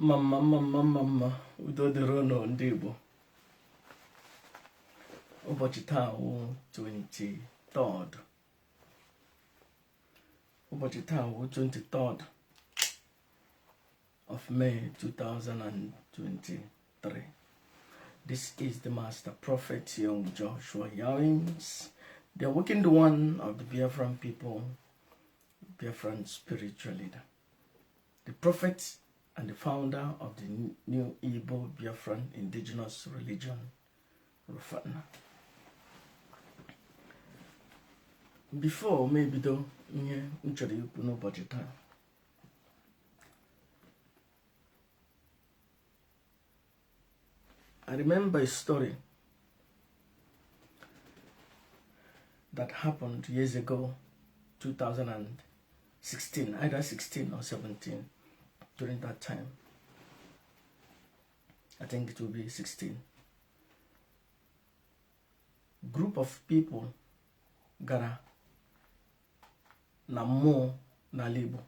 Mama, udo dịrị unu ndị Igbo. Ụbọchị taa wụ 23rd. Ụbọchị taa wụ 23rd of May 2023. This is the Master Prophet Young Joshua Yawins, the awakened one of the Biafran people, Biafran spiritual leader, the prophet and the founder of the new IGBO Biafran indigenous religion, Rufana. Before maybe though, I remember a story that happened years ago, 2016, either 16 or 17. During that time, I think it will be 16. Group of people gara na mmụọ n'ala Igbo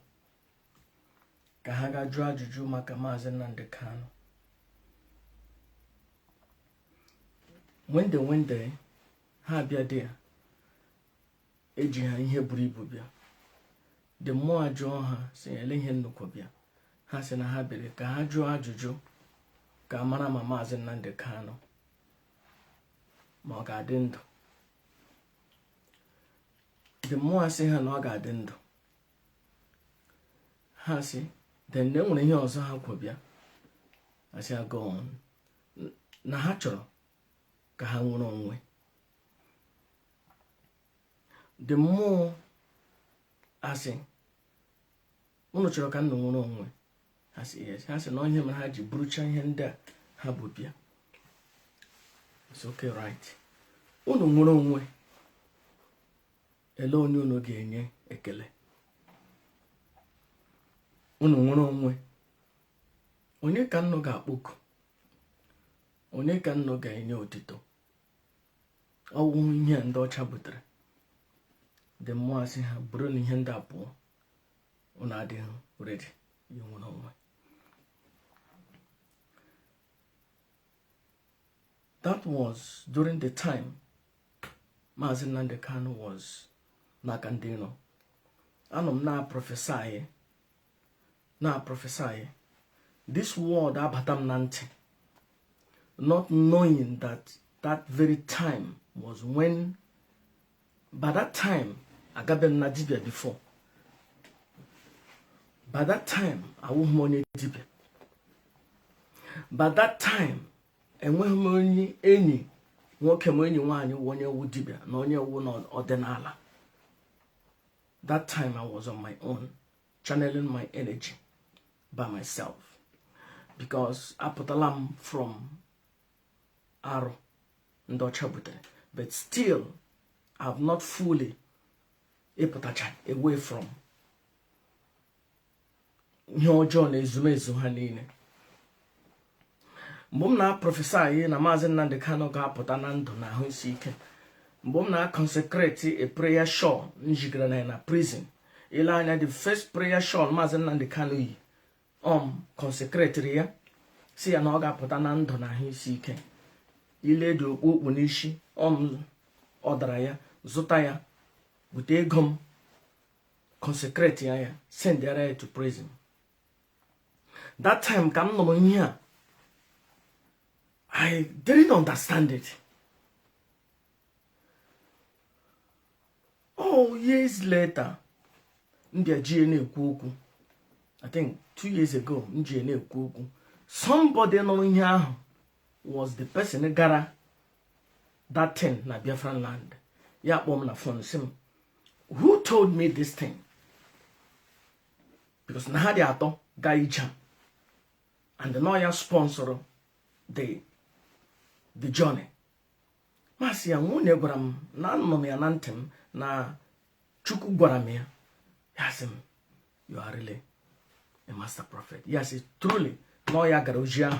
ka ha ga jụọ ajụjụ maka Maazị Nnamdi Kanu. When they went there, ha bịa there, eji ha ihe buru ibu bịa. The mmụọ ajụọ ha si ele ihe nnukwu bịa. Ha sị na ha bere ka ha jụọ ajụjụ ka mara ma Maazị Nnamdi Kanu ma ọ ga-adị ndụ. The mmụọ sị ha na ọ ga-adị ndụ. Ha sị then enwere ihe ọzọ ha kwu bịa. Ha sị go on na ha chọrọ ka ha nwere onwe. The mmụọ asị unu chọrọ ka nnụ nwere onwe. Ha sị yes. Ha sị na onye mere ha ji burucha ihe ndị a ha bụ bịa. It's okay, right? Unu nwere onwe. Ele onye unu ga-enye ekele. Unu nwere onwe. Onye ka nnụ ga-akpọku. Onye ka nnụ ga-enye otito. Ọwụ ihe ndị ọcha butere. The mmụọ asị ha buru na ihe ndị abụọ. Unu adịghị ready. You nwere onwe. That was during the time Maazị Nnamdi Kanu was Nakandino. Anum na prophesy. This word abatam nanti, not knowing that that very time was when, by that time, Agabem Nadibia before. By that time, I won't money dibia. By that time, and when money any nwoke mwenye wani wonye wu dibia na onye wu na ordinala. That time I was on my own, channeling my energy by myself, because I put alarm from Aro Ndochabute, but still I have not fully away from your journey zumezu hanine. Mbom na prophesy na Maazị Nnamdi Kanu ga-apụta na ndụ na ahụ isi ike. Mbom na consecrate a prayer shawl njigara na prison. Ile anya the first prayer shawl Maazị Nnamdi Kanu yi consecrate ya si ya na ọ ga-apụta na ndụ na ahụ isi ike. Ile dị okpu n'isi ọ dara ya zụta ya bute ego consecrate ya send ya to prison. That time ka m nọ ihe I didn't understand it. Oh, years later, India GNA Kuku. I think 2 years ago, GNA Kuku. Somebody knowing here was the person that got that thing na Biafran land. Ya mom na phone sim. Who told me this thing? Because na hadi ato gaija. And the lawyer sponsor the journey. Masi ya nwunye gwara m na anọ ya na ntị m na Chukwu gwara m ya. Yes, you are really a master prophet. Yes, truly. No ya gara oji ahụ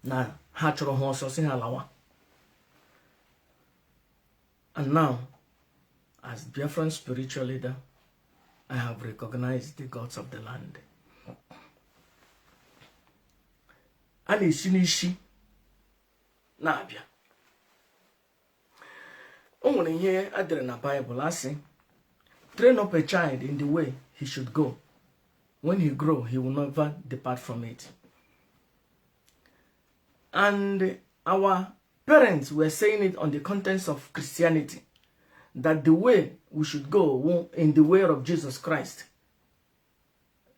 na ha chọrọ ha ọsọ si ha lawa. And now, as Biafran spiritual leader, I have recognized the gods of the land. a na-esi n'isi na-abịa. O nwere ihe adịrị na Bible asị, train up a child in the way he should go. When he grow, he will never depart from it. And our parents were saying it on the contents of Christianity, that the way we should go in the way of Jesus Christ,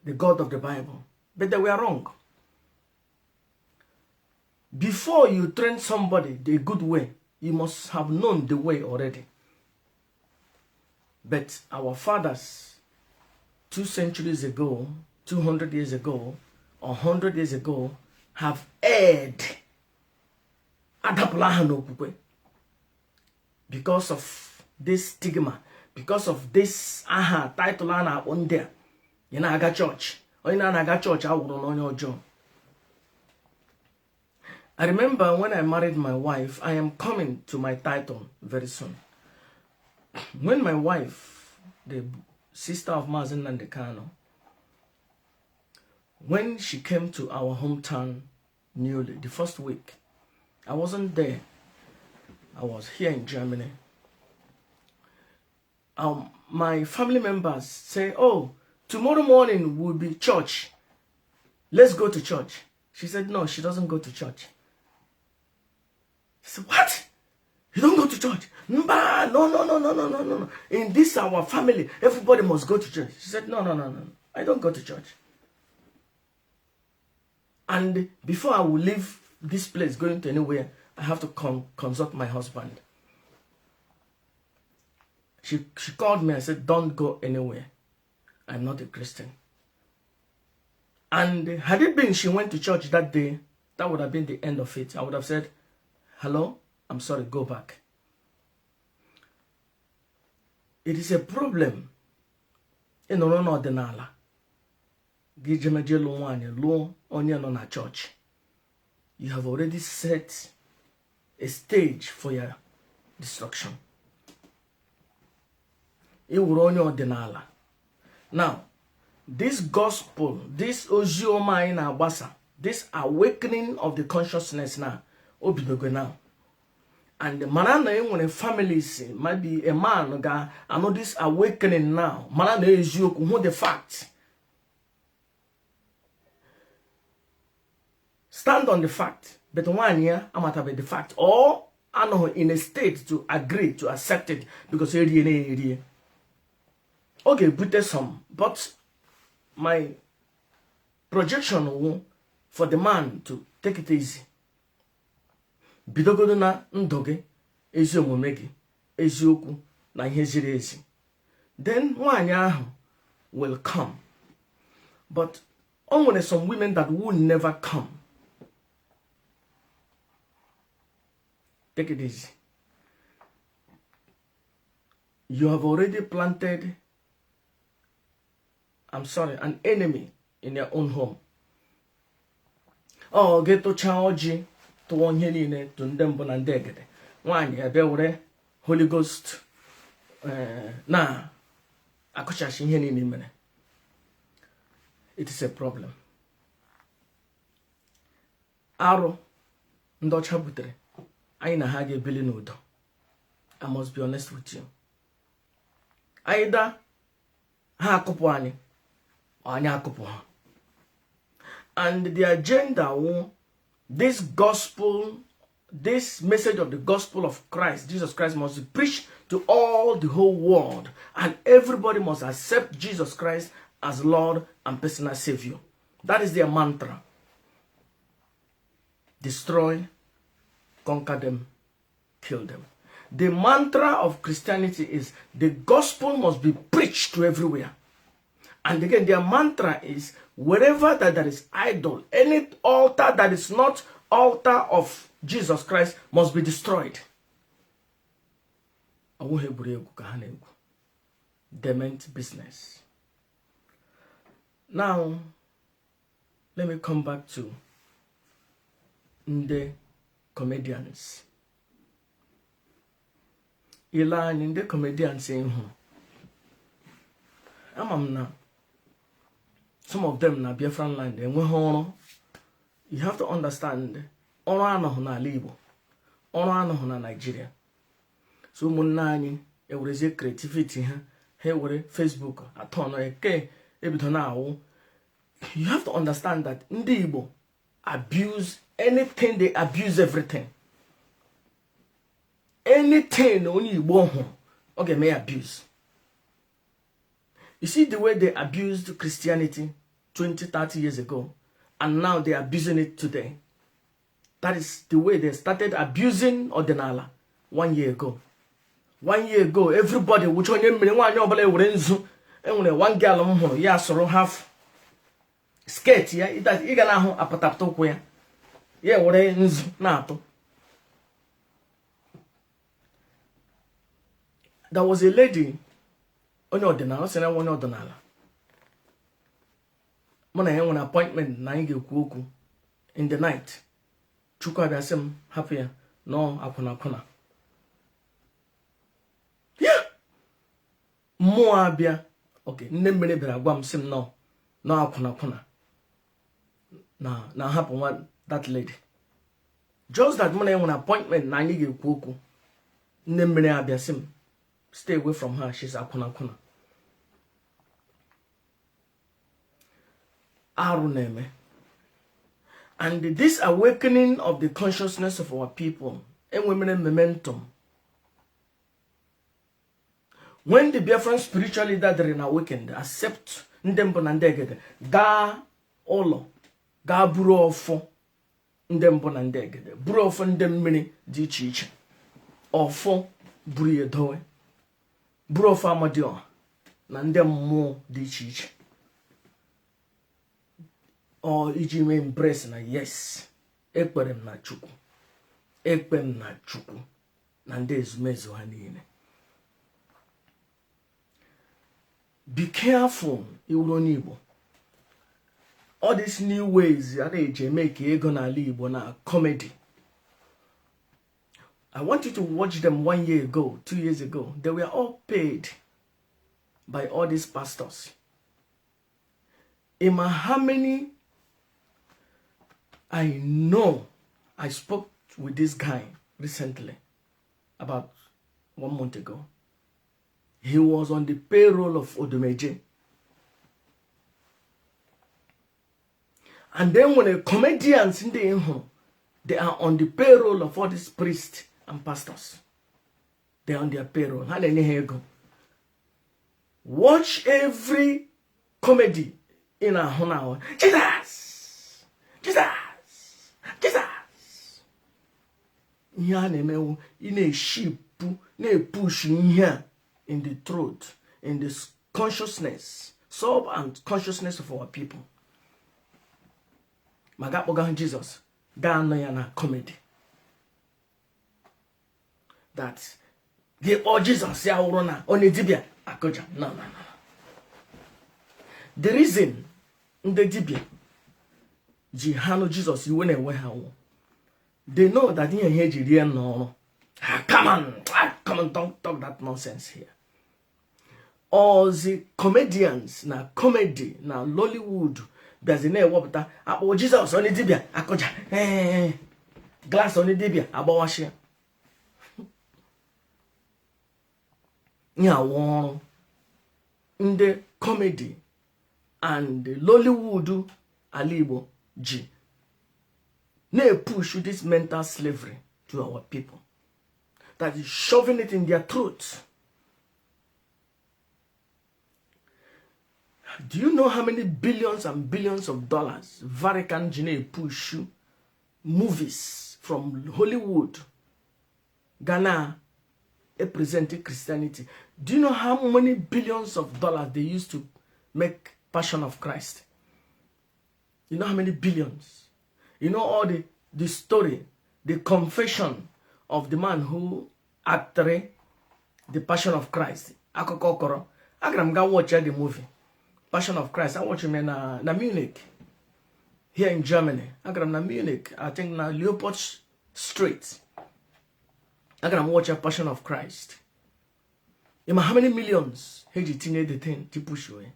the God of the Bible. But they were wrong. Before you train somebody the good way, you must have known the way already. But our fathers, 2 centuries ago, 200 years ago, or 100 years ago, have erred because of this stigma, because of this title on there. You know, I got church. I remember when I married my wife, I am coming to my title very soon. When my wife, the sister of Mazen Nandekano, when she came to our hometown newly, the first week, I wasn't there. I was here in Germany. My family members say, oh, tomorrow morning will be church. Let's go to church. She said, no, she doesn't go to church. I said, what? You don't go to church? No. In this our family, everybody must go to church. She said, no. I don't go to church. And before I will leave this place going to anywhere, I have to consult my husband. She called me and said, don't go anywhere. I'm not a Christian. And had it been she went to church that day, that would have been the end of it. I would have said, hello, I'm sorry, go back. It is a problem in the ordinala. Church. You have already set a stage for your destruction. Now, this gospel, this ozioma in Abasa, this awakening of the consciousness now, obidogo now. And the manana when families might be a man ga I know this awakening now. Manana is you who the fact. Stand on the fact, but 1 year I'm at the fact, or I know in a state to agree to accept it because okay, put some, but my projection for the man to take it easy. Bidogodo na ndoge ezi omume gi eziokwu na ihe ziri ezi. Then nwanyị ahụ will come. But only some women that will never come. Take it easy. You have already planted, I'm sorry, an enemy in your own home. Oh, get to charge to one here to them and degede. One year, Holy Ghost. Nah, Akoshashi here in minute. It is a problem. Aro, Ndocha Butre. I na hage Billy Nudo. I must be honest with you. Either ha kupwani or anya kupwa. And the agenda this gospel, this message of the gospel of Christ, Jesus Christ, must be preached to all the whole world. And everybody must accept Jesus Christ as Lord and personal Savior. That is their mantra. Destroy, conquer them, kill them. The mantra of Christianity is the gospel must be preached to everywhere. And again, their mantra is wherever that there is idol, any altar that is not altar of Jesus Christ must be destroyed. Dement business. Now, let me come back to the comedians. Ilan in the comedians saying, I'm now. Some of them na Biafran land and we you have to understand ọrụ anọghị n'ala Igbo, ọrụ anọghị na Nigeria. So ụmụnne anyị ewerezie creativity ha ewere Facebook atọ nọ eke ebido na awụ. You have to understand that ndị Igbo abuse anything, they abuse everything. Anything only Igbo hụ, okay, may abuse. You see the way they abused Christianity 20, 30 years ago, and now they're abusing it today. That is the way they started abusing Ordinala 1 year ago. 1 year ago, everybody, which one you mean, one one girl, yeah, so half skate, yeah, that Iganaho apatato queer. Yeah, what is nato. There was a lady on Ordinala, and I want Ordinala. When I have an appointment, Nangi in the night. Chuka dasem happier, no akona. Yeah. Moabia. Okay, nemmene bragwam sim no akona. Now happen what that lady. Just that when I have an appointment, Nangi kuku. Nemmene abia sim. Stay away from her, she's akona. Aruneme. And this awakening of the consciousness of our people, and women momentum. When the Biafran spiritual leader are awakened, accept ndembonandegede, ga olo, ga buru ofo ndembonandegede, buru ofo ndemmini di iche. Ofo buru yedowe, buru ofo amadio, na ndemmo di iche. Or iji embrace na yes, ekperem na Chukwu, na ndị ezumezu ha niile. Be careful, Iwuro Igbo. All these new ways that they make ego n'ala Igbo na comedy. I want you to watch them 1 year ago, 2 years ago. They were all paid by all these pastors. Ima how many I know, I spoke with this guy recently, about 1 month ago. He was on the payroll of Odumeje. And then when the comedians in the home, they are on the payroll of all these priests and pastors. They are on their payroll. How they go? Watch every comedy in a honor. Jesus! In a sheep, push here in the throat, in the consciousness, soul and consciousness of our people. Magapogan Jesus, Ganoyana comedy. That Jesus, Yaurona, only Dibia, Akoja. No. The reason the Dibia, Jihano Jesus, you went away how. They know that in here, no. Come on, don't talk that nonsense here. All the comedians, na comedy, na Lollywood, there's a name wapata, abo Jesus, only Dibia, Akoja, glass only Dibia, Abawashia. Yeah, one in the comedy and the Lollywood, Alibo, G. They push this mental slavery to our people. That is shoving it in their throats. Do you know how many billions and billions of dollars Vatican Gene push movies from Hollywood, Ghana, representing Christianity? Do you know how many billions of dollars they used to make Passion of Christ? You know how many billions? You know all the story, the confession of the man who acted the Passion of Christ. Akokokoro. I can go watch the movie Passion of Christ. I watch him in Munich, here in Germany. I can Munich. I think na Leopold Street. I can watch a Passion of Christ. You know how many millions he tinye the thing to push away.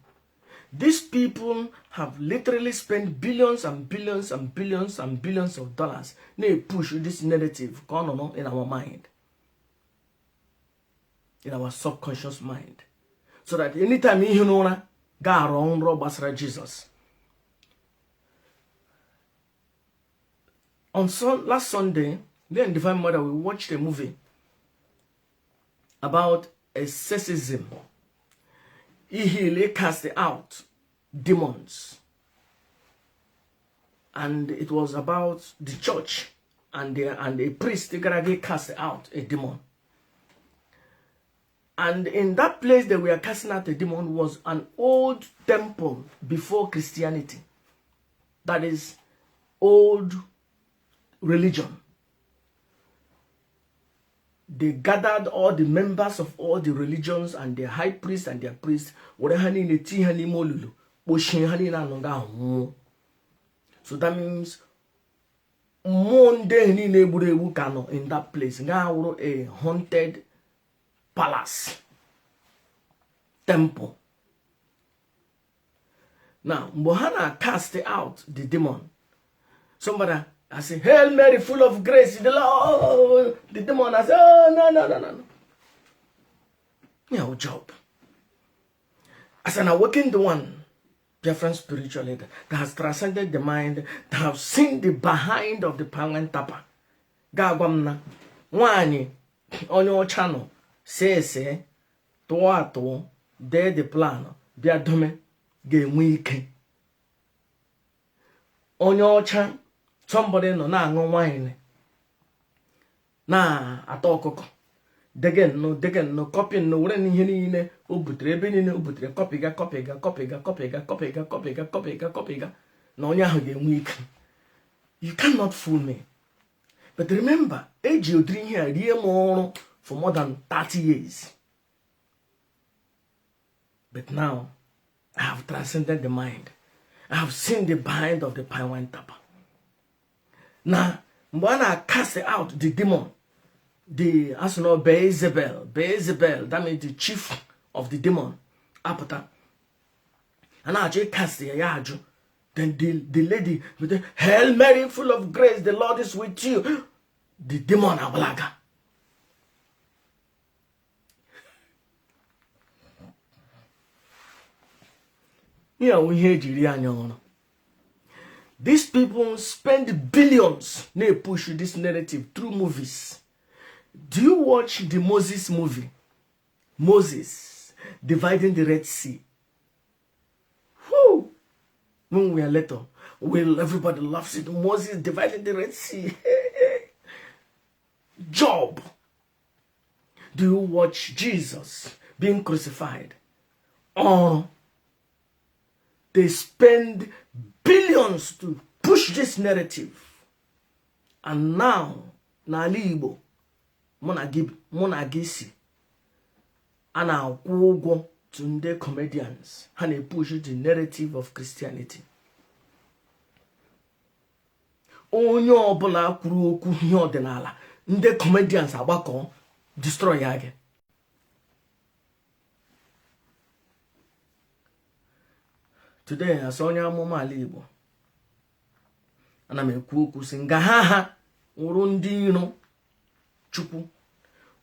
These people have literally spent billions and billions and billions and billions of dollars to push this narrative going on in our mind, in our subconscious mind. So that anytime you know God wrong basra Jesus. On last Sunday, me and Divine Mother, we watched a movie about exorcism. He cast out demons, and it was about the church and a priest cast out a demon. And in that place that we are casting out a demon was an old temple before Christianity. That is old religion. They gathered all the members of all the religions and their high priests and their priests. So that means in that place. A haunted palace. Temple. Now, Mohana cast out the demon. Somebody I say, Hail Mary, full of grace, the Lord. The demon I say, oh, no. Yeah, job. As an awakened one, different spiritual leader that has transcended the mind, that have seen the behind of the Pangan Tapa. Gagwamna, Wani, on your channel, say, to, de the plan, their dome, game week. On your channel, somebody no na aṅụ wine na atọ ọkụkọ degen no copy no were n'ihe niile o butere ebe niile o butere copy ga na onye ahụ ga-enwe ike. You cannot fool me. But remember, eji odiri ihe a rie m ọrụ for more than 30 years. But now I have transcended the mind. I have seen the behind of the Paiwan Tapa. Now, when I cast out the demon, the Beelzebel, that means the chief of the demon, Apata. And I actually cast the Yaju. Then the lady with the Hail Mary, full of grace, the Lord is with you. The demon Abalaga. Yeah, we hear Jirianya. These people spend billions to push this narrative through movies. Do you watch the Moses movie? Moses dividing the Red Sea. Whoo! When we are little, everybody loves it. Moses dividing the Red Sea. Job. Do you watch Jesus being crucified? Or they spend billions to push this narrative. And now, n'ala Igbo, Monagisi, and our Wogo to the comedians, and they push the narrative of Christianity. Onye ọbụla kwuru okwu ihe ọdịnala, ndị comedians agbakọ destroy ya again. Today, I saw your mama Igbo. And I'm a kuku sing ha urundino chupu.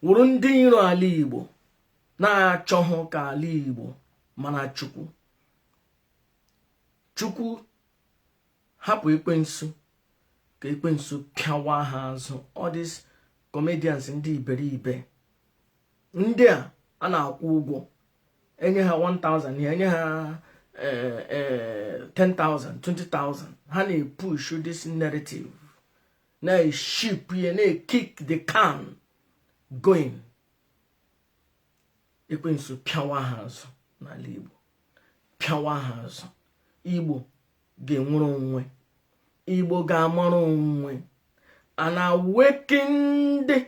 Urundino alibo. Na choho ka alibo. Mana chupu. Chuku hapu ikwensu. Ka ikwensu kawa hazo. All these comedians ndi iberibe. Ndia ana akwụgwọ. Enye ha 1,000 here, enye ha 10,000, 20,000. Honey push this narrative. Now ship ye kick the can going. Ekwensu piawa hazo na Igbo. Piawa hazo. Igbo ga-enwere onwe. Igbo ga-amara onwe. An awakened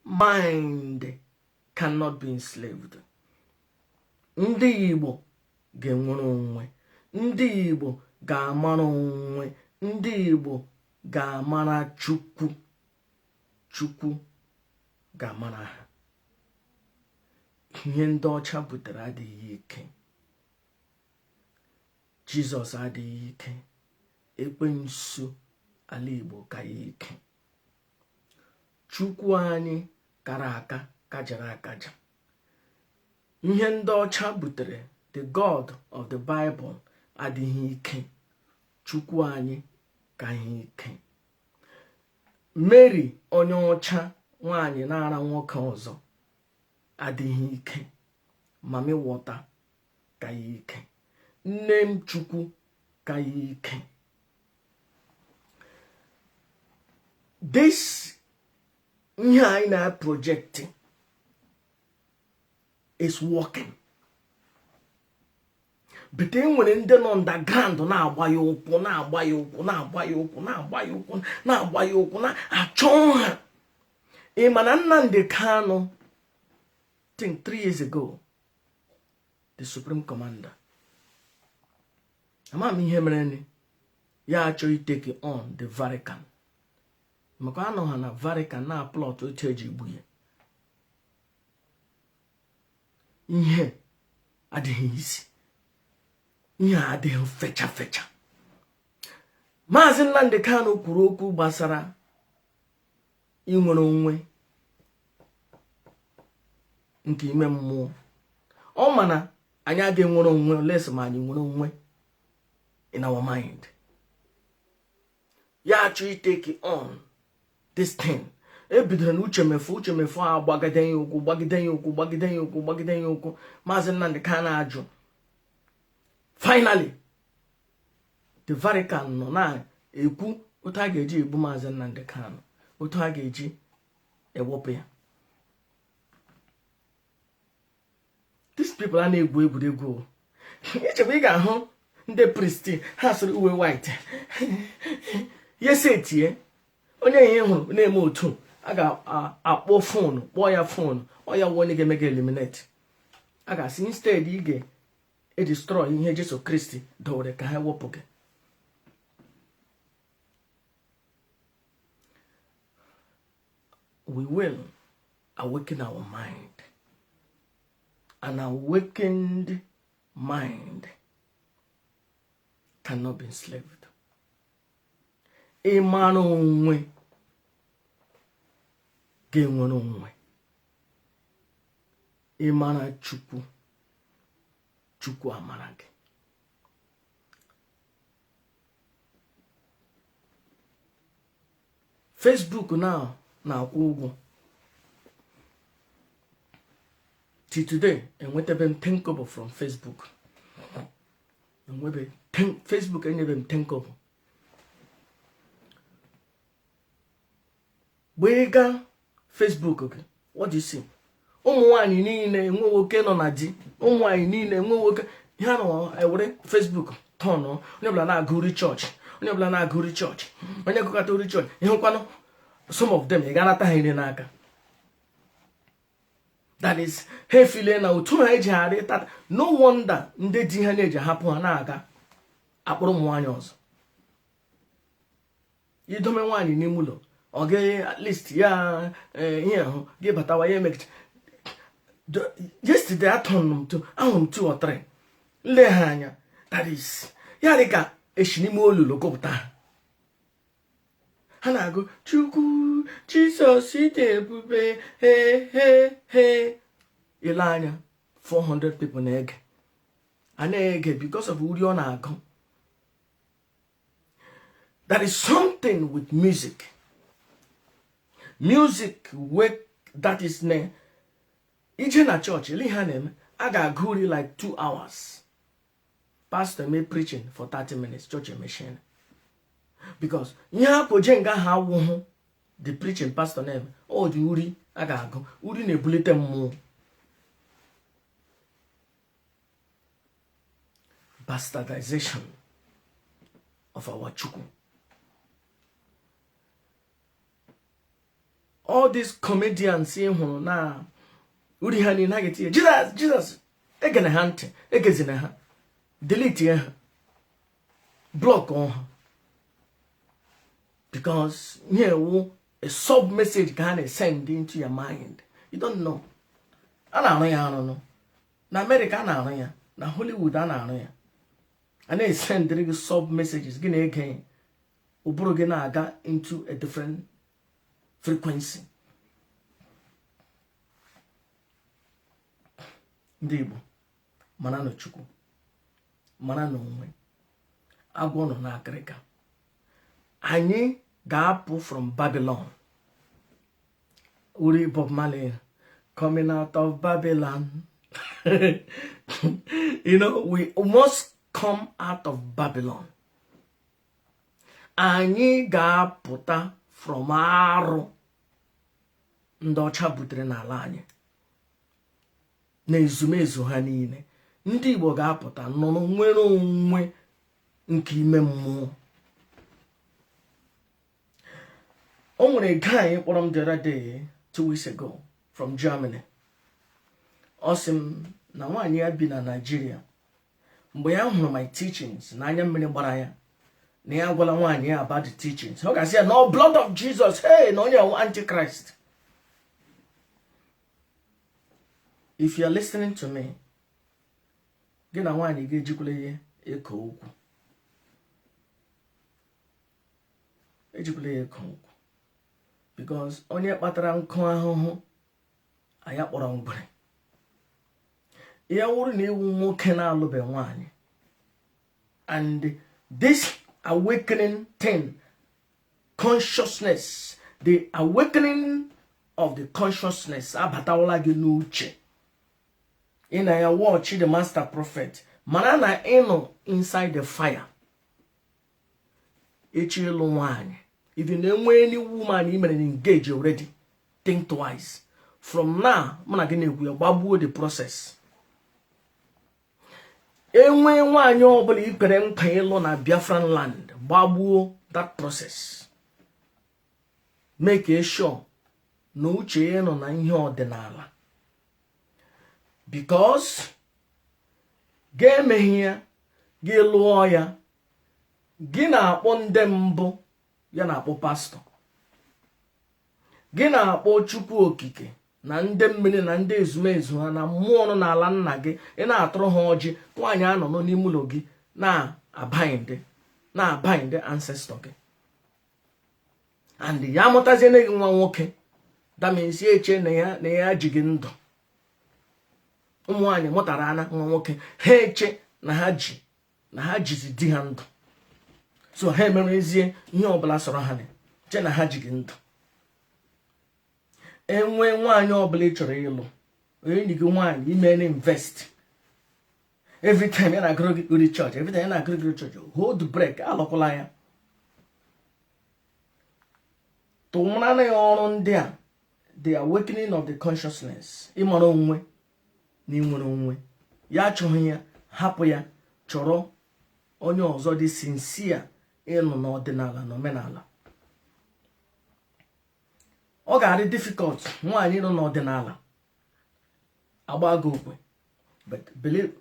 mind cannot be enslaved. Ndị Igbo ga-enwere onwe. Ndị Igbo ga-amara onwe. Ndị Igbo ga-amara Chukwu. Chukwu ga-amara ha. Ihe ndị ọcha butere adịghị ike. Jesus adịghị ike. Ekwensu ala Igbo ka ya ike. Chukwu anyị kara aka kajara akaja. Ihe ndị ọcha butere, the God of the Bible adịghị ike. Chukwu anyị ka ya ike. Mary onye ọcha nwanyị na-ara nwoke ọzọ adịghị ike. Mami Wọta ka ya ike. Nne m Chukwu ka ya ike. This ihe anyị na-project is working. But enwere ndị nọ underground na-agba ya ụkwụ, na-agba ya ụkwụ, na-agba ya ụkwụ, na-agba ya ụkwụ, na-agba ya ụkwụ, na-achọ ha. Ị ma na Nnamdi Kanu, I think 3 years ago, the Supreme Commander, ama m ihe mere ni ya achọghị take on the Vatican. Maka anọ ha na Vatican na plot otu eji egbu ya. Ihe adịghị isi. Ihe adịghị fecha fecha. Maazị Nnamdi Kanu kwuru okwu gbasara inwere onwe nke ime mmụọ. Ọ ma na anyị agaghị nwere onwe unless ma anyị nwere onwe in our mind. Ya achọ take on this thing. Ebidoro na uchemefu a gbagide ya okwu, gbagide ya okwu, gbagide ya okwu, gbagide ya okwu. Maazị Nnamdi Kanu ajụ. Finally, the Vatican nọ na-ekwu otu a ga-eji egbu Maazị Nnamdi Kanu, otu a ga-eji ewepụ ya. These people are na-egwu egwuregwu. Echebe ị ga-ahụ ndị priest ha sịrị uwe white. Yes, etie onye ihe hụrụ na-eme otu a ga-akpọ phone, kpọọ ya phone, ọ ya wonye ga-eme ga eliminate. A ga-asị instead ị ga-destroy ihe Jesu Kristi dọwere ka ha wepụ gị. We will awaken our mind. An awakened mind cannot be enslaved. Ịmara onwe ga-enwere onwe. Ịmara Chukwu, Chukwu amara gị. Facebook now na-akwụ ụgwọ. Till today, enwetebe m 10 kobo from Facebook. Facebook enyebe m 10 kobo. Gbega Facebook gị, what do you see? Ụmụ nwanyị niile enwe nwoke nọ na di, ụmụ nwanyị niile enwe nwoke ha nọ ewere Facebook turn onye ọbụla na-agụri church, onye ọbụla na-agụri church, onye gụkọta uri church, ịhụkwanụ some of them ị ga-anata ha ire n'aka. That is, he file na otu ha eji harị tata. No wonder ndị di ha na-eji hapụ ha na-aga akpụrụ ụmụ nwanyị ọzọ. Idome nwanyị n'ime ụlọ, ọ ga at least ya ihe ahụ gị batawa ya emegicha. Yesterday ahụrụ m 2 or 3 nle ha anya. That is, ya dị ka eshi n'ime olulu gụpụta ha. Ha na-agụ Chukwu Jesus dị ebube he. Ile anya 400 people na-ege. A na-ege because of uri ọ na-agụ. There is something with music. Music work that is ne. Ije na church, ili ha na-eme, a ga-agụ uri like 2 hours. Pastor may preaching for 30 minutes, church machine. Because ihe apụje nga ha awụhụ the preaching pastor name, ọ dị uri a ga-agụ. Uri na-ebulite mmụọ. Bastardization of our Chukwu. All these comedians hụrụ na uri ha ni na-ageti Jesus egene ha ntị, egezina ha, delete ha, block on ha. Because here a sub message can send into your mind. You don't know. I don't know. Na America, I don't know. Na Hollywood, I don't know. And they send the sub messages again. Uburugena aga into a different frequency. Ndibo, manano chuku, manano mwe, agwono na Agrika. Anyị ga-apụ from Babylon. Uri Bob Marley, coming out of Babylon. You know, we must come out of Babylon. Anyị ga-apụta from arụ ndị ọcha butere n'ala anyị. Na ezumezu ha niile. Ndị Igbo ga-apụta nọ nwere onwe nke ime mmụọ. O nwere a guy kpọrọ m the other day, 2 weeks ago, from Germany. Ọ sị m na nwaanyị ya bi na Nigeria. Mgbe ya hụrụ my teachings na anya mmiri gbara ya, na ya gwala nwaanyị ya about the teachings. Ọ ga-asị ya, no, blood of Jesus, hey, na onye antichrist. If you are listening to me, gị na nwaanyị ga-ejikwala ihe eko okwu. Ejikwala ihe eko okwu. Because onye kpatara nkụ ahụhụ aya kpọrọ ngwere. Ya wuru na ewu nwoke na-alụbe nwaanyị. And this awakening thing, consciousness, the awakening of the consciousness abatawala gị n'uche. In a watch the master prophet, manana eno inside the fire. Echi elu nwaanyị. If you know any woman you may engage already, think twice. From now, we are the process. Enwe nwaanyị ọbụla ikpere nkwa ịlụ na Biafran land, gbagbuo that process. Make sure na uche nọ na ihe ọdịnala. Because ga-emeghe ya, ga-lụọ ya, gị na-akpọ ndị mbụ ya na-akpọ pastor. Gị na-akpọ Chukwu okike na ndị mmiri na ndị ezumezu ha na mmụọ nọ n'ala nna gị, ị na-atụrụ ha ọjị, nwaanyị anọ nọ n'ime ụlọ gị na-abind ancestor gị. And ya amụtazie gị nwa nwoke, that means ya eche na ya ji gị ndụ. Ụmụ nwaanyị mụtara ana nwa nwoke, ha eche na ha jizi di ha ndụ. So ha emerezie ihe ọbụla sọrọ ha che na ha ji gị ndụ. Enwe nwaanyị ọbụla ị chọrọ ịlụ, onye gị nwaanyị ime na invest. Every time ya na-agụrụ gị uri church, every time ya na-agụrụ gị church, hold break, alọkwala ya. Tụmara ya ọrụ ndị a, the awakening of the consciousness, ịmara onwe na inwere onwe. Ya achọghị ya, hapụ ya, chọrọ onye ọzọ dị sincere ịnụ n'ọdịnala na omenala. Ọ ga-adị difficult nwaanyị nọ n'ọdịnala agbago okwe,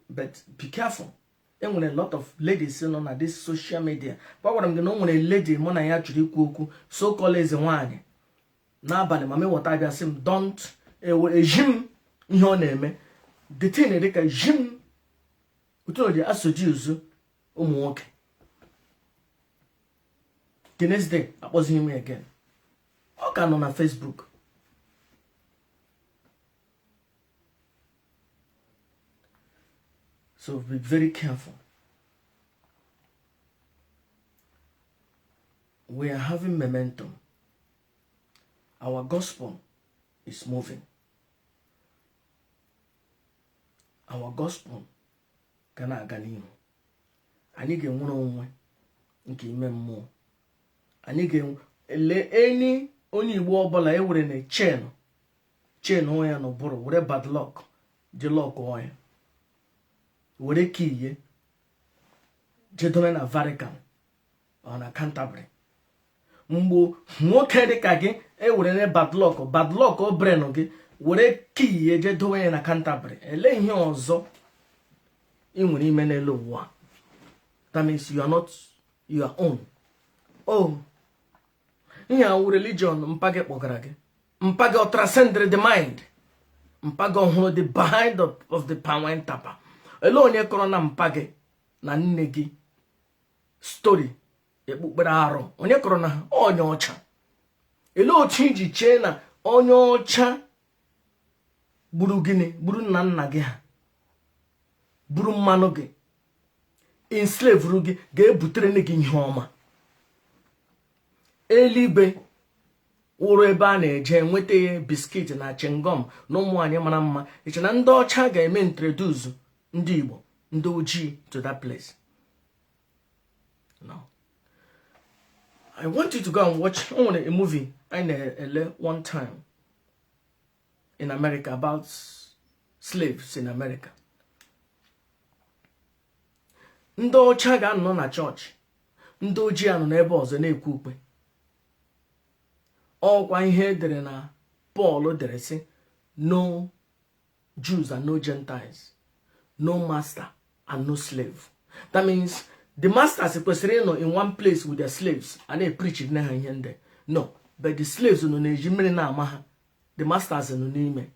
but be careful. Enwere a lot of ladies nọ na this social media. Gwagwara m gị na o nwere lady mụ na ya chọrọ ikwu okwu, so call eze nwaanyị. N'abalị ma mewọta abịa sị m, don't ejim ihe ọ na-eme. The thing dị ka jim otu ọ dị asụji uzu ụmụ nwoke. The next day, akpọzighị m again. Ọ ka nọ na Facebook. So be very careful. We are having momentum. Our gospel is moving. Our gospel ga na-aga n'ihu. Anyị ga-enwere onwe nke ime mmụọ. Anyị ga-ele enyi onye Igbo ọbụla ewere na chain onye n'ụbụrụ, were bad luck je luck onye, were kiye jedome na Vatican ọ na Canterbury. Mgbe nwoke dịka gị ewere na bad luck o brain gị were kiye jedowe na Canterbury, ele ihe ọzọ ị nwere ime n'elu ụwa. That means you are not your own. Oh, ihe a religion mpage kpọgara gị, mpage transcend the mind, mpage ọhụrụ the behind of the power and tapa. Ele onye kọrọ na mpage na nne gị story ekpukpere arụ onye kọrọ na ha onye ọcha ele otu iji chee na onye ọcha gburu gịnị gburu nna nna gị ha buru mmanụ gị enslavuru gị ga-ebutere nne gị ihe ọma eluigwe wụrụ ebe a na-eje nweta ya biskit na chingom na ụmụ anyị mara mma iche na ndị ọcha ga-eme introduce ndị Igbo ndị ojii to that place. No. I want you to go and watch a movie I know one time in America about slaves in America. Ndị ọcha ga-anọ na chọọchị ndị ojii anọ n'ebe ọzọ na-ekwu ukwe ọkwa ihe edere na Paul dere sị no Jews and no Gentiles, no master and no slave. That means the masters kwesịrị ịnọ in one place with their slaves and they preach na ha ihe ndị. No, but the slaves nọ na-eji mmiri na-ama ha, the masters nọ n'ime.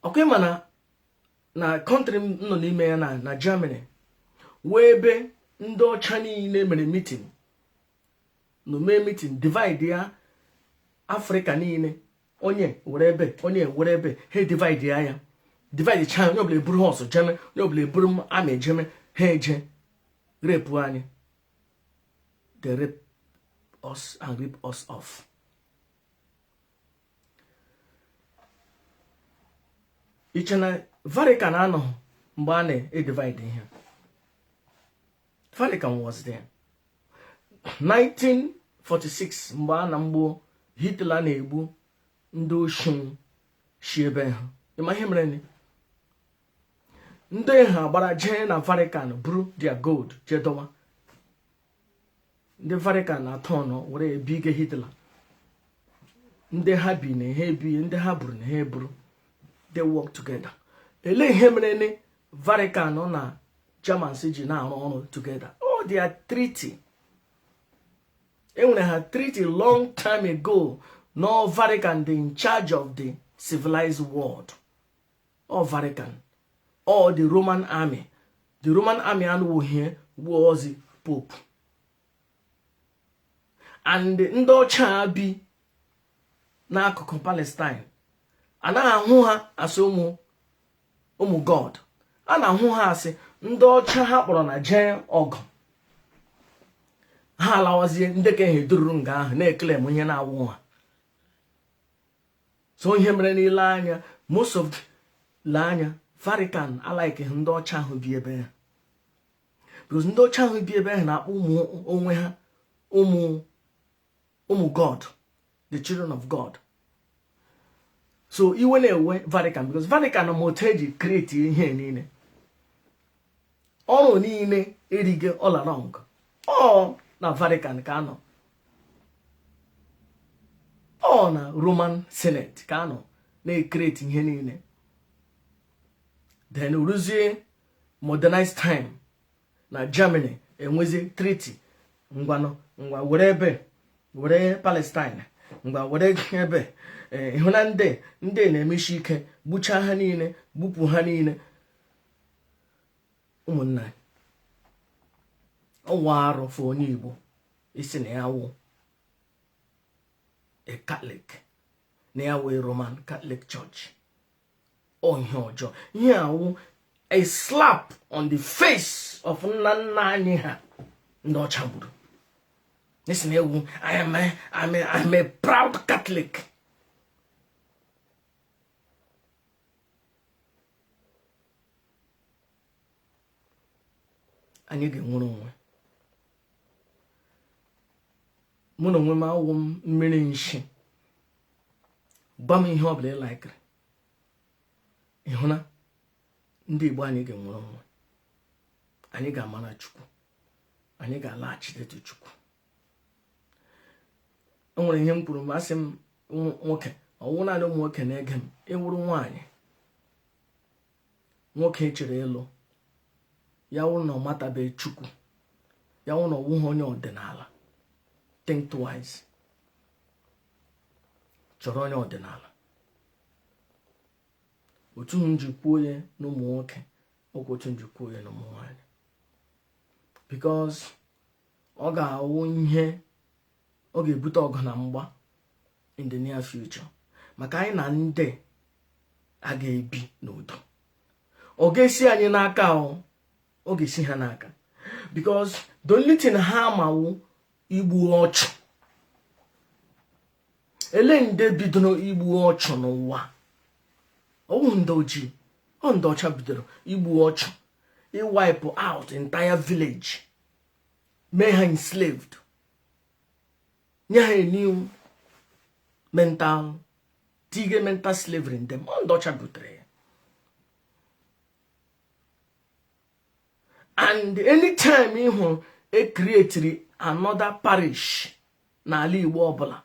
Okay, mana na country nọ n'ime ya na Germany wee ebe ndị ọcha niile mere meeting no mee meeting divide ya Africa niile onye were ebe ha divide ya divide China onye ọbụla eburu horse jeme onye ọbụla eburu army jeme ha eje rape anyị they rape us and rip us off. Iche na Vatican anọ mgbe a na-edivide ihe. Vatican was there. 1946 mgbe a na mgbu Hitler na-egbu ndị oshun shi ebe ha. Ịma ihe mere ni? Ndị ha gbara jee na Vatican buru their gold jee dọwa. Ndị Vatican na-atọ ọnụ were ebige Hitler. Ndị ha bi na ha ebi, ndị ha buru na ha eburu. They work together. Ele ihe mere ni Vatican na Germans ji na-arụ ọrụ together. Oh, they are treaty. When they had treaty long time ago, no Vatican they in charge of the civilized world. Or Vatican. Or the Roman army. The Roman army and who here was the Pope. And the Ndocha bi na akụkụ Palestine. Ana ahụ ha as ụmụ God. Ana ahụ ha asị ndị ọcha ha kpọrọ na jee ọgụ. Ha alawazie ndị ka ihe duru nga ahụ na-ekele m ihe na-awụ ha. So ihe mere n'ile anya most of the anya Vatican alike ndị ọcha ahụ bi ebe ha. Because ndị ọcha ahụ bi ebe ha na-akpọ ụmụ onwe ha ụmụ God, the children of God. So iwe na-ewe Vatican because Vatican moteji create ihe niile. Ọrụ niile erige all along. All na Vatican ka anọ. All na Roman Senate ka anọ na-create ihe niile. Then uruzie modernized time na Germany enwezi treaty ngwa were ebe were Palestine ngwa were ebe ịhụ na ndị na-emeshi ike gbuchaa ha niile gbupụ ha niile. Ụmụnna ọnwa arụ fụ onye Igbo isi na ya wụ a Catholic na ya wụ Roman Catholic Church. Oh, ihe ọjọọ ihe awụ a slap on the face of nna nna anyị ha ndị ọcha gburu. Isi na ewu I'm a proud Catholic. Anyị ga-enwere onwe mụ na onwe m awụ m mmiri nshi gba m ihe ọbụla ị laikiri. Ịhụ na ndị Igbo anyị ga-enwere onwe anyị ga-amara Chukwu anyị ga-alaghachite Chukwu. O nwere ihe m kwuru mgbe asị m nwoke ọwụ naanị ụmụ nwoke na-ege m ịwụrụ nwaanyị nwoke chere ịlụ ya wụ na ọ matabe Chukwu ya wụ na ọwụghị onye ọdịnala. Think twice. Chọrọ onye ọdịnala. Otu m ji kwuo ya n'ụmụ nwoke otu njikwa ya na ụmụ nwanyị because ọ ga-awụ ihe ọ ga-ebute ọgụ na mgba in the near future maka anyị na ndị a ga-ebi n'udo. Ọ ga-esi anyị n'aka ọ ga-esi ha n'aka because the only thing ha mawu igbu ọchụ. Ele ndị bidoro igbu ọchụ n'ụwa ọwụ ndị ojii, ọ ndị ọcha bidoro igbu ọchụ, wipe out entire village, mee ha enslaved, nye ha a new mental slavery in them. Ọ ndị ọcha butere ya. And anytime ịhụ create another parish n'ala Igbo ọbụla,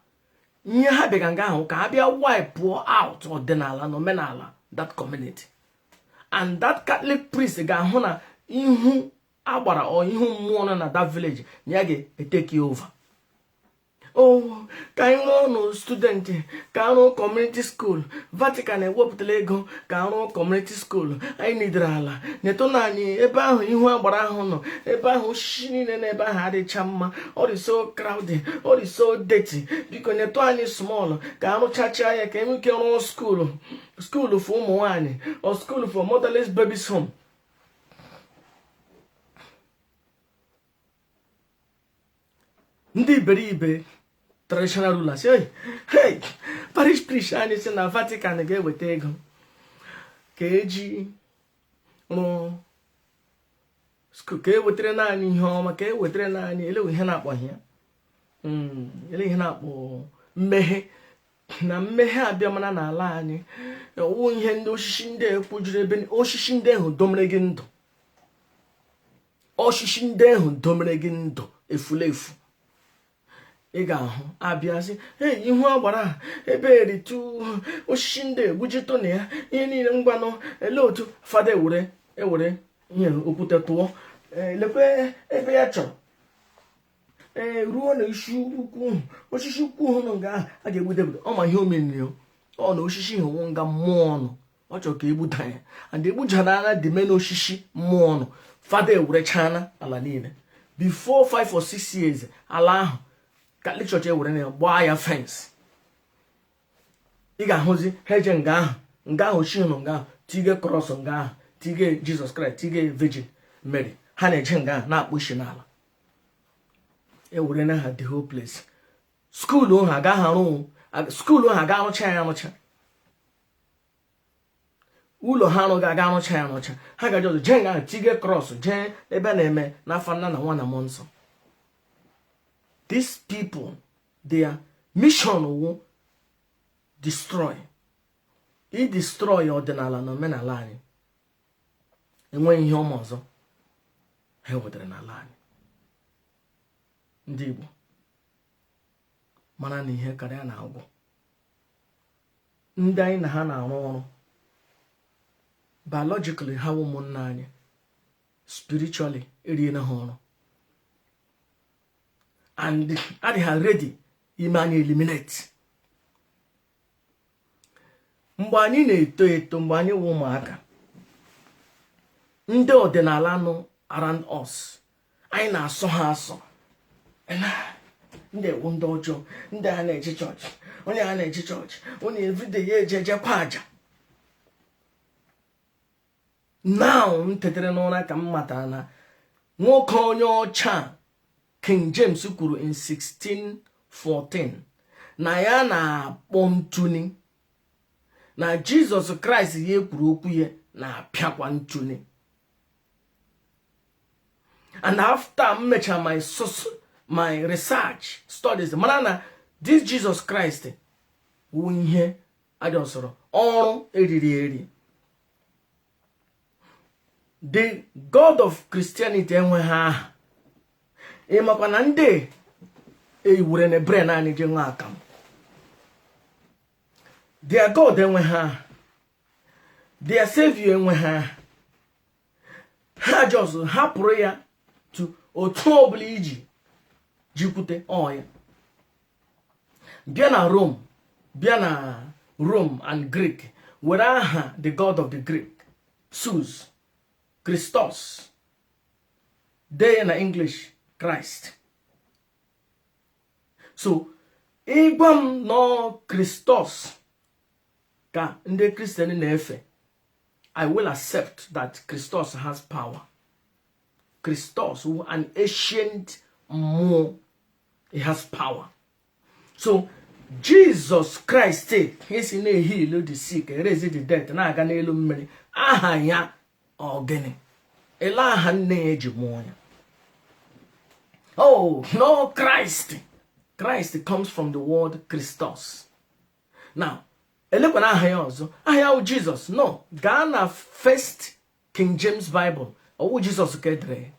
ihe ha bịa nga ahụ ka ha bịa wipe out ọdịnala na omenala that community. And that Catholic priest ga-ahụ na ihu agbara o ihu mmụọ nọ na that village na ya ga-etake over. Oh, ka anyị rụọ ọnụ student, ka arụ community school, Vatican ewepụtala ego ka arụ community school, anyị nidere ala neto na anyị ebe ahụ ihu agbara ahụ nọ, ebe ahụ osisi niile na ebe ahụ adịcha mma, ọ dị so crowded, ọ dị so dirty, biko neto anyị small ka arụchacha ya ka enwe ike rụọ school for ụmụ nwanyị or school for motherless babies home. Ndị iberibe traditional rulers, hey, parish priest anyị si na Vatican ga-eweta ego ka eji rụọ school, ka ewetara naanị ihe ọma, ka ewetara naanị ele ihe na-akpọ ya ele ihe na-akpọ mmehie na mmehie abịa mana n'ala anyị ọwụ ihe ndị osisi ndị ekwujuru ebe osisi ndị ahụ domere gị ndụ, osisi ndị ahụ domere gị ndụ efulefu. Ị ga-ahụ abịazi ihu agbara ebe eritu osisi ndị egbujito na ya ihe niile ngwanụ ele otu fada ewere ihe okwute tụọ lekwe ebe ya chọrọ ruo na isi ukwu osisi ukwu hụrụ nga ahụ a ga-egbudebudo ọma ihe omeniri ọ na osisi hụwụ nga mmụọ ọnụ ọ chọrọ ka egbuda ya and egbujara ala dị me na osisi mmụọ ọnụ fada ewerechana ala niile before 5 or 6 years ala ahụ Catholic Church ewere na gbaa ya fence. Ị ga-ahụzi ha eje nga ahụ shinu nga ahụ tige cross nga ahụ tige Jesus Christ tige Virgin Mary, ha na-eje nga ahụ na-akpụ isi n'ala. Ewere na ha the whole place. School ha ga arụcha ya arụcha, ụlọ ha ga arụcha ya arụcha, ha ga jee nga ahụ tige cross jee ebe na-eme n'afọ nna na nwa na mmụọ nsọ. These people, their mission will destroy. It destroy ọdịnala na omenala anyị. Enweghị ihe ọma ọzọ ha wetara n'ala anyị. Ndị Igbo mana na ihe karịa na-agwụ. Ndị anyị na ha na-arụ ọrụ biologically ha ụmụnna anyị, spiritually eriena ha ọrụ. And are they ready imani eliminate. Mgbe anyị na-eto mgbe anyị wụ ụmụaka, ndị ọdịnala nọ around us anyị na-asọ ha asọ, ndị ewu ndị ọjọọ, ndị a na-eje chọọchị, onye a na-eje chọọchị, onye everyday ya ejekwa aja. Now m tetere n'ụra ka m matara na nwoke onye ọcha King James kwuru in 1614 na ya na-akpọ ntụni na Jesus Christ ya ekwuru okwu ya na-apịakwa ntụni. And after I mechara my research studies, mana na this Jesus Christ wụ ihe ajọsọrọ ọrụ eriri eri. The God of Christianity enweghị aha. Ịmakwa na ndị ewure na brain naanị je nwa akam. Their God enweghị aha. Their Savior enweghị aha. Ha just hapụrụ ya to otu ọbụla iji jikwute ọya. Bịa na Rome and Greek were aha the God of the Greek, Zeus. Christos. They in English, Christ. So, Ibam no Christos, ka nde Christian nefe, I will accept that Christos has power. Christos, an ancient more, he has power. So, Jesus Christ, he's in a heal the sick, raise the dead, and I can illuminate. Aha ya ogene. Elaha neji moya. Oh, no, Christ. Christ comes from the word Christos. Now, look at Jesus. No, Ghana first King James Bible. Oh, Jesus kedre.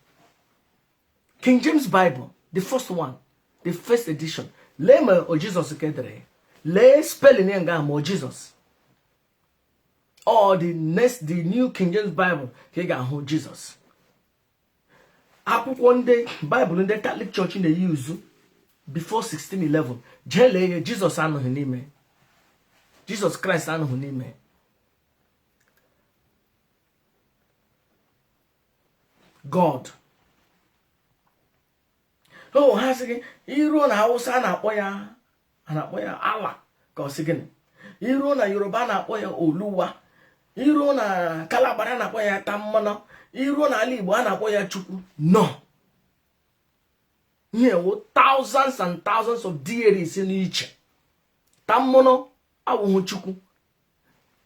King James Bible, the first one, the first edition. Lema or Jesus kedre. Le spelling or Jesus. Or the New King James Bible, he got Jesus. One day Bible in the Catholic Church in the use before 1611. Jele Jesus ano name. Jesus Christ ano name. God. Oh, has again. Iro na Hausa na akpoya Allah. Cause again. Iro na Yoruba na akpoya Oluwa. Iro na Kalabara na akpoya Tammana. Iro na Ali Igbo na akpoya Chukwu. No. Here, thousands and thousands of deities in each. Tammono awuhu Chukwu.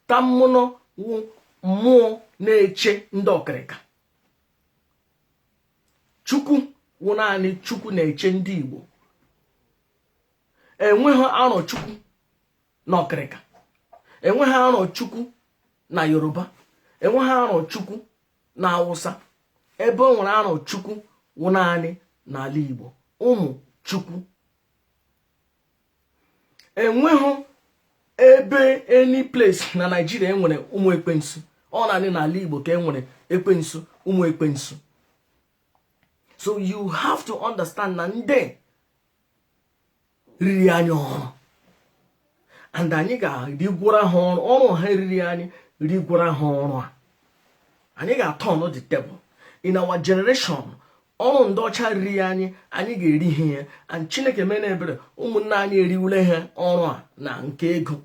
Tammono wu mmụọ na-eche ndị okereka. Chukwu wu naanị Chukwu na-eche ndị Igbo. Enweghị anọ Chukwu na okereka. Enweghị anọ Chukwu na Yoruba. Enweghị anọ Chukwu na Hausa. Ebe o nwere anọ Chukwu wu naanị n'ala Igbo. Ụmụ Chukwu. Enweghị ebe any place na Nigeria enwere ụmụ ekwensu. Ọ naanị n'ala Igbo ka enwere ekwensu, ụmụ ekwensu. So you have to understand na ndị riri anyị ọrụ. And anyị ga-rigwara ha ọrụ ha riri anyị rigwara ha ọrụ a. Anyị ga-turn the table. In our generation, ọrụ ndị ọcha riri anyị ga-eri ihe, and Chineke mee ebere ụmụnne anyị eriwule ha ọrụ a na nke ego.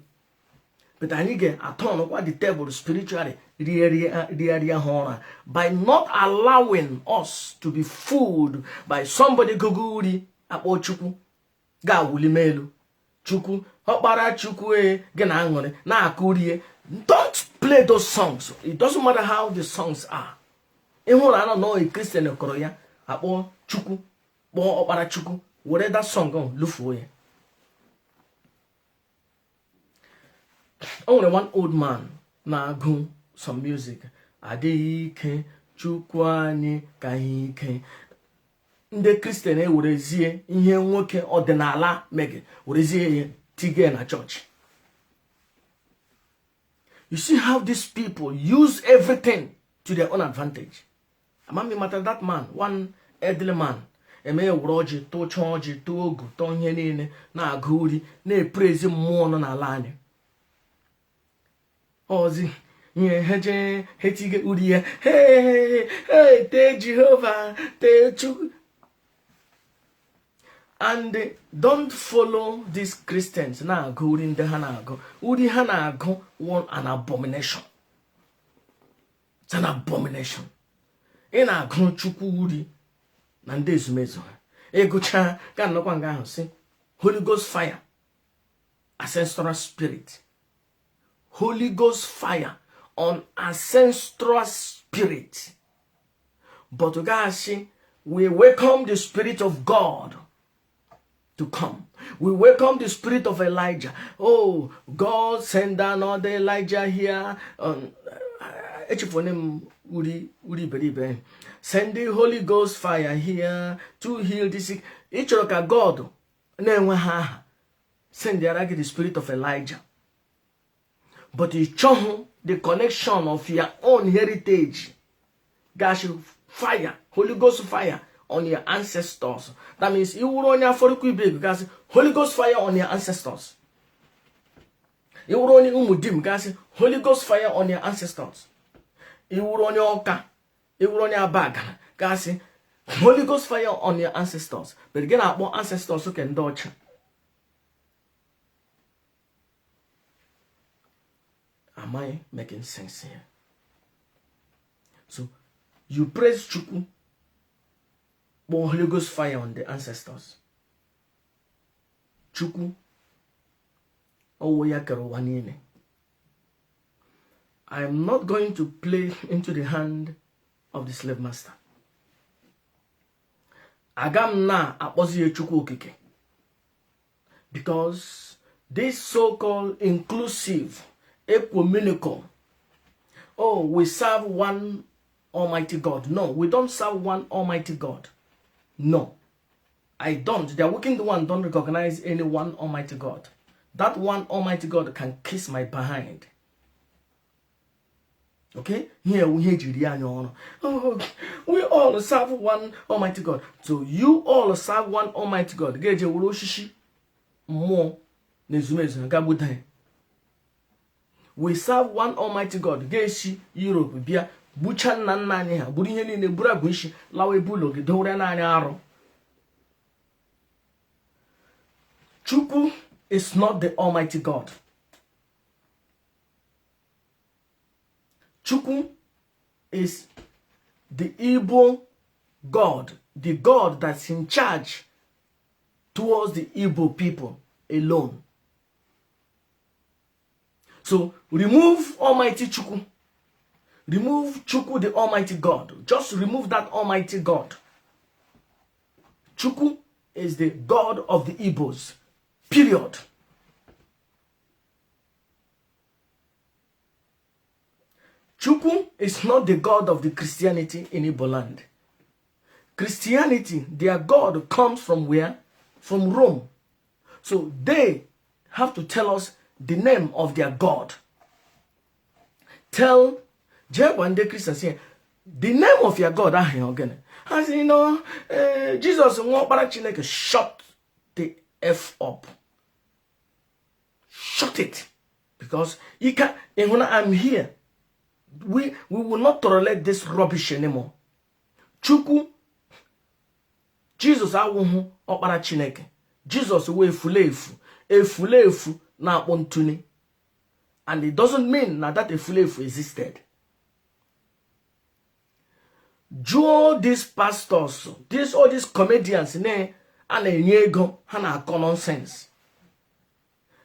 But anyị ga-turn kwa the table spiritually by not allowing us to be fooled by somebody guguri akpọ Chukwu ga wuli melu Chukwu okpara Chukwu gị na aṅụrị na akụrie. Don't play those songs. It doesn't matter how the songs are. Ịhụrụ ana no a Christian kọrọ ya akpọ Chukwu kpọọ okpara Chukwu were that song lufuo ya. Only one old man na-agụ some music. Adịghị ike Chukwu anyị ka ike. Ndị Christian werezie ihe nwoke ọdịnala mege werezie ya tige na church. You see how these people use everything to their own advantage. Amami matter that man, one elderly man, eme wroji to chọọchị to ogu to ihe niile na-agụ uri na-epraise mmụọ nọ n'ala anyị. Ozi nye heje hetige uri ya. Hey, te Jehovah, te Chukwu. And don't follow these Christians na agụ uri ndị ha na-agụ. Uri ha na-agụ one an abomination. It's an abomination. Ị na-agụ Chukwu uri na ndị ezumezu ha. Ịgụcha ka nnọkwa nga ahụ si Holy Ghost fire, ancestral spirit. Holy Ghost fire on ancestral spirit. But we welcome the Spirit of God to come. We welcome the spirit of Elijah. Oh, God send down all the Elijah here. Send the Holy Ghost fire here to heal the sick. Each of God send the spirit of Elijah. But you chose the connection of your own heritage. Gosh, fire, Holy Ghost fire on your ancestors. That means you will only for because Holy Ghost fire on your ancestors. You will only umudim because Holy Ghost fire on your ancestors. You will only oka Ewuronya bag. Kasi Holy Ghost fire on your ancestors. But again, our ancestors who can dodge. Am I making sense here? So you praise Chukwu, but Holy Ghost fire on the ancestors. Chukwu, oh ya wanine. I am not going to play into the hand of the slave master. Agam na akpozie Chukwu okike. Because this so-called inclusive, ecumenical, oh, we serve one Almighty God. No, we don't serve one Almighty God. No, I don't. The awakened one don't recognize any one Almighty God. That one Almighty God can kiss my behind. Okay? Here we hear Julian. Oh, we all serve one Almighty God. So you all serve one Almighty God. Geje uroshishi mo nezumezu gabudan. We serve one Almighty God. Geshi Europe bia bucha nna anyị ha buru ihe niile buru agụishi lawa ebulo gị dowere n'anya arụ. Chukwu is not the Almighty God. Chukwu is the Igbo God, the God that's in charge towards the Igbo people alone. So remove Almighty Chukwu. Remove Chukwu, the Almighty God. Just remove that Almighty God. Chukwu is the God of the Igbos. Period. Chukwu is not the God of the Christianity in Igbo land. Christianity, their God comes from where? From Rome. So they have to tell us the name of their God. Tell Jebande Christians here, the name of your God, as you know, Jesus won't shut the F up. Shut it. Because you can't, and when I'm here, we will not tolerate this rubbish anymore. Chukwu, Jesus awuhu okpara Chineke. Jesus we efulefu na akpontuni. And it doesn't mean that efulefu existed. Joe these pastors, all these comedians, and hana nonsense.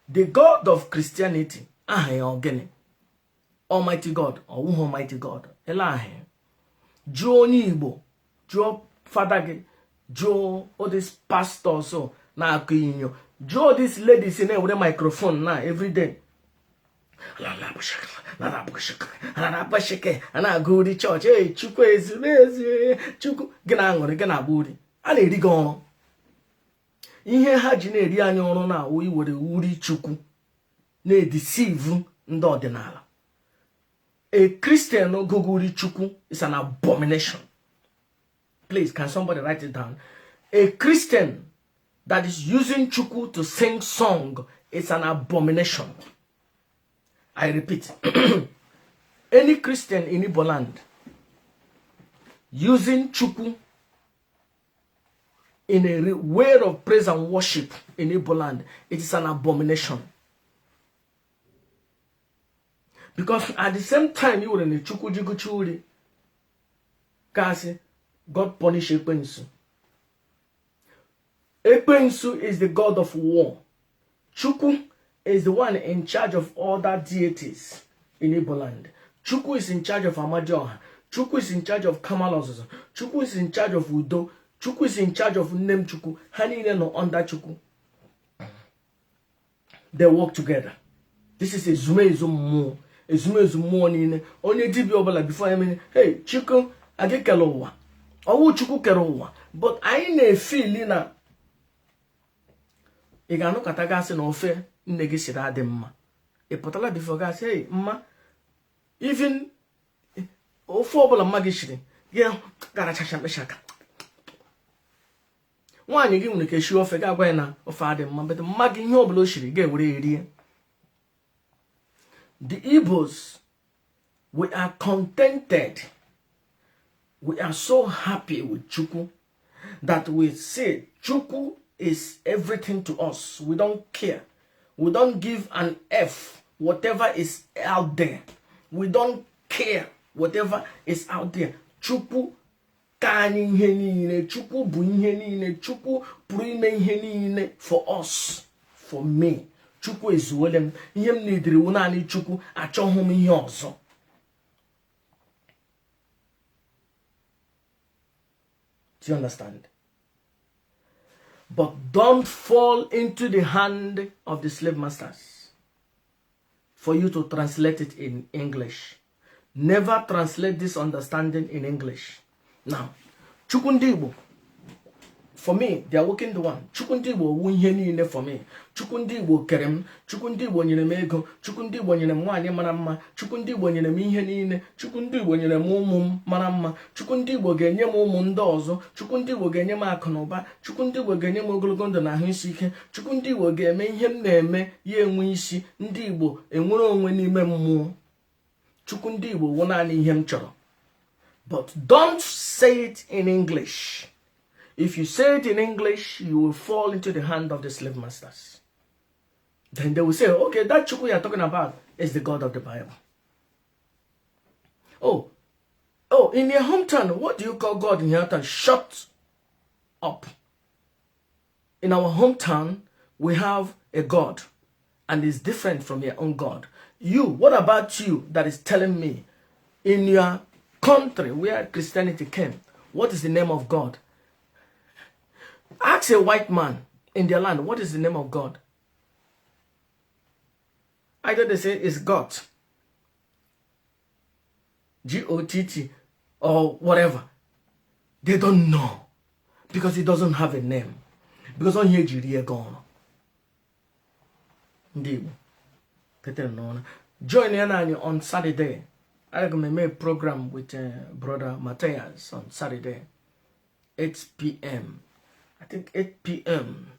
The God of Christianity, Almighty God, or Almighty God, Joe Nibo, Joe Father, Joe all these pastors, so na Joe these ladies in there with a microphone now every day. And I go to church. Hey, Chukwu is Chukwu. Gena buri. And it gone. In here, Hajine Riano na we were the Uri Chukwu. Ne deceive ndordinala. A Christian no go Uri Chukwu is an abomination. Please, can somebody write it down? A Christian that is using Chukwu to sing song is an abomination. I repeat, any Christian in Igbo land using Chukwu in a way of praise and worship in Igbo land, it is an abomination. Because at the same time you were in the Chukwu Jiguchuri, God punish Ekwensu. Ekwensu is the God of war. Chukwu is the one in charge of all that deities in Igbo land. Chukwu is in charge of Amajoha. Chukwu is in charge of Kamalozos. Chukwu is in charge of Udo. Chukwu is in charge of Nem Chukwu. Hanine no under Chukwu. They work together. This is a zume zumo nine. Only dibi obala before I mean, hey, Chukwu age kelowa. Owu Chukwu kerowa. But I ne feel na igano katagasi no fe. Negi sira de mma. E potala before guys, hey, mma. Even ofo bola magishiri. Yeah, gara chasham shaka. One you give me a show of a guy na of Adam, but the magi no blushiri get ready. The Igbos, we are contented We are so happy with Chukwu that we say Chukwu is everything to us. We don't care. We don't give an F whatever is out there. We don't care whatever is out there. Chukwu ka ihe niile. Chukwu bụ ihe niile. Chukwu pụrụ ime ihe niile for us, for me. Chukwu ezuole m. Ihe m nidiri wu naanị Chukwu, achọghị m ihe ọzọ. Do you understand? But don't fall into the hand of the slave masters for you to translate it in English. Never translate this understanding in English. Now, Chukundibo, for me, they are working the one. Chukundibo wunye niile for me. Chukundibo kerem, Chukundibo nyere m ego, Chukundibo nyere m nwaanyị mara mma, Chukundibo nyere m ihe niile, Chukundibo nyere m ụmụ m mara mma, Chukundibo ga-enye m ụmụ ndị ọzọ, Chukundibo ga-enye m akụ na ụba, Chukundibo ga-enye m ogologo ndụ na ahụ isi ike, Chukundibo ga-eme ihe m na-eme ya enwe isi, ndị Igbo enwere onwe n'ime mmụọ. Chukundibo wụ naanị ihe m chọrọ. But don't say it in English. If you say it in English, you will fall into the hand of the slave masters. Then they will say, okay, that Chukwu you're talking about is the God of the Bible. Oh, in your hometown, what do you call God in your hometown? Shut up. In our hometown, we have a God, and it's different from your own God. What about you that is telling me in your country where Christianity came, what is the name of God? Ask a white man in their land, what is the name of God? Either they say it's God, G-O-T-T, or whatever. They don't know because it doesn't have a name. Because on here, Julia gone. Join in on Saturday. I'm going to make a program with Brother Matthias on Saturday, 8 p.m. I think 8 p.m.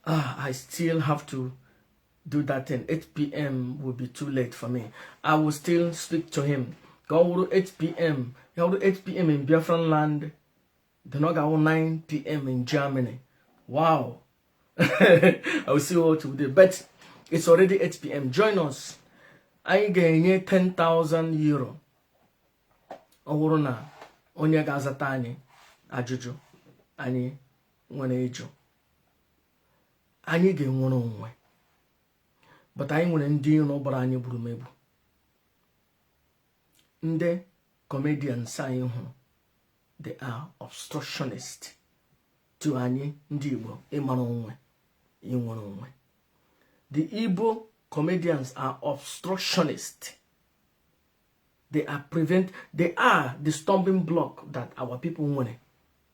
I still have to do that thing. 8 p.m. will be too late for me. I will still speak to him. Go to 8 p.m. Go to 8 p.m. in Biafran land. Then I go 9 p.m. in Germany. Wow. I will see what we do. But it's already 8 p.m. Join us. I get 10,000 euro. Oruna onye ga-azata anyị ajụjụ anyị nwere ịjụ. Anyị ga-enwere onwe. But anyị nwere ndị iro gbara anyị gburumebu. Ndị comedians anyị hụrụ, they are obstructionist to anyị ndị Igbo ịmara onwe, inwere onwe. The Igbo comedians are obstructionist. They are the stumbling block that our people want.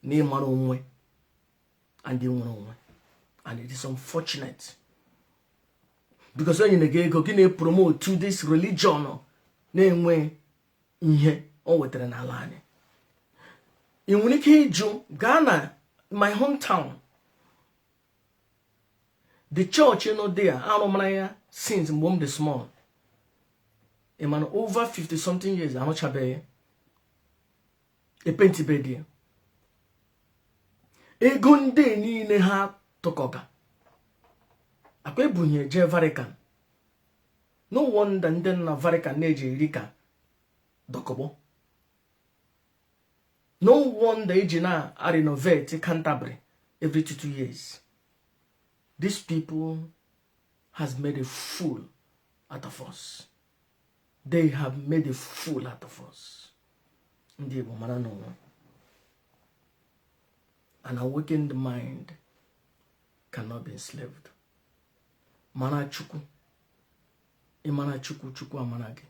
And it is unfortunate. Because when you go promote to this religion, in Ghana, my hometown, the church, there, since mom the small. A man over 50 something years, I'm not chabe. A penti bedi. E gunde ni ne ha tokoga. Akwe bunye je Vatican. No wonder then na Vatican neje rika dokobo. No wonder ejina are renovate Canterbury every 2 years. These people has made a fool out of us. They have made a fool out of us. An awakened mind cannot be enslaved. Mana chuku. Imana chuku chuku amanage.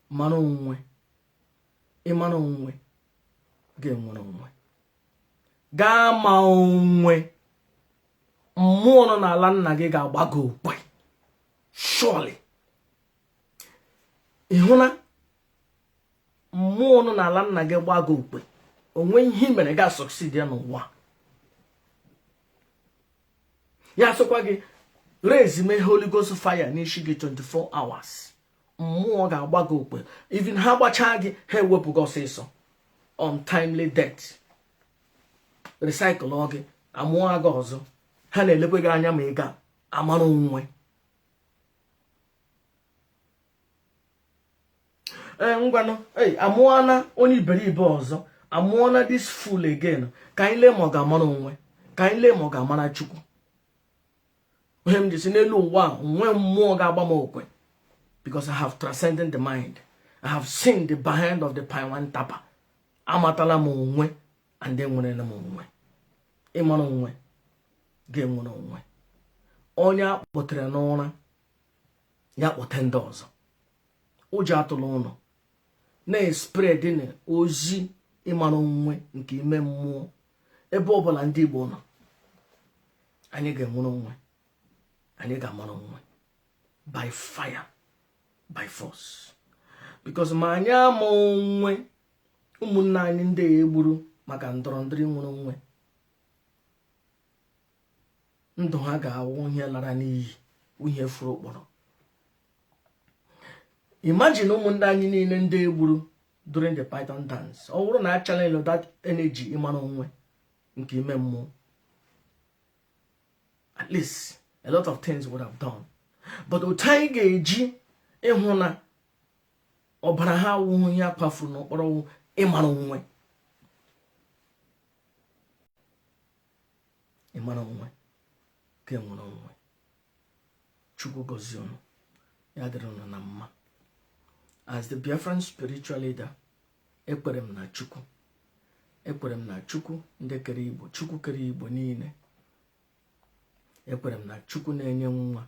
Mana unwe. Imana unwe. Ge unwe. Gama unwe. Mmụọ nọ n'ala nna gị ga-agbago okwe. Surely. Ihuna mmụọ nọ n'ala nna gị gbago okwe. Onwe ihe mere ga succeed ya n'ụwa. Ya sokwa gị raise me Holy Ghost fire n'ishi gị 24 hours. Mmụọ ga-agbago okwe. Even ha gbachaa gị ha ewepụ gị ọsịsọ. untimely death. Recycle oge amụọ aga ọzọ ha na-elekwe gị anya ma ị ga amara onwe. Ngwanụ amụọna onye iberibe ọzọ, amụọna this fool again, ka anyị lee ma ọ ga-amara onwe, ka anyị lee ma ọ ga-amara Chukwu. Onye m ji si n'elu ụwa nwe mmụọ ga-agba m okwe, because I have transcended the mind. I have seen the behind of the Paiwan Tapa. Amatala m onwe and then nwere na m onwe. Ịmara onwe ga-enwere onwe. Onye akpọtere n'ụra ya kpọte ndị ọzọ. Ụjọ atụla ụlọ na-spread na ozi ịmara onwe nke ime mmụọ ebe ọbụla ndị Igbo nọ. Anyị ga-enwere onwe, anyị ga-amara onwe by fire, by force. Because ma anyị ama onwe, ụmụnne anyị ndị egburu maka ndọrọndọrọ nwere onwe, ndụ ha ga-awụ ihe lara n'iyi, ihe furu ụkpọrọ. Imagine ụmụnne anyị niile ndị egburu during the Python dance. Ọ bụrụ na a channel that energy ịmara onwe nke ime mmụọ, at least a lot of things would have done. But otu anyị ga-eji ịhụ na ọbara ha awụghị ya kwafuru n'okporo ịmara onwe. Ịmara onwe ka enwere onwe. Chukwu gọzie unu, ya dịrị unu na mma. As the Biafran spiritual leader, ekwere m na Chukwu. Ekwere m na Chukwu ndị kere Igbo, Chukwu kere Igbo niile. Ekwere m na Chukwu na-enye nwa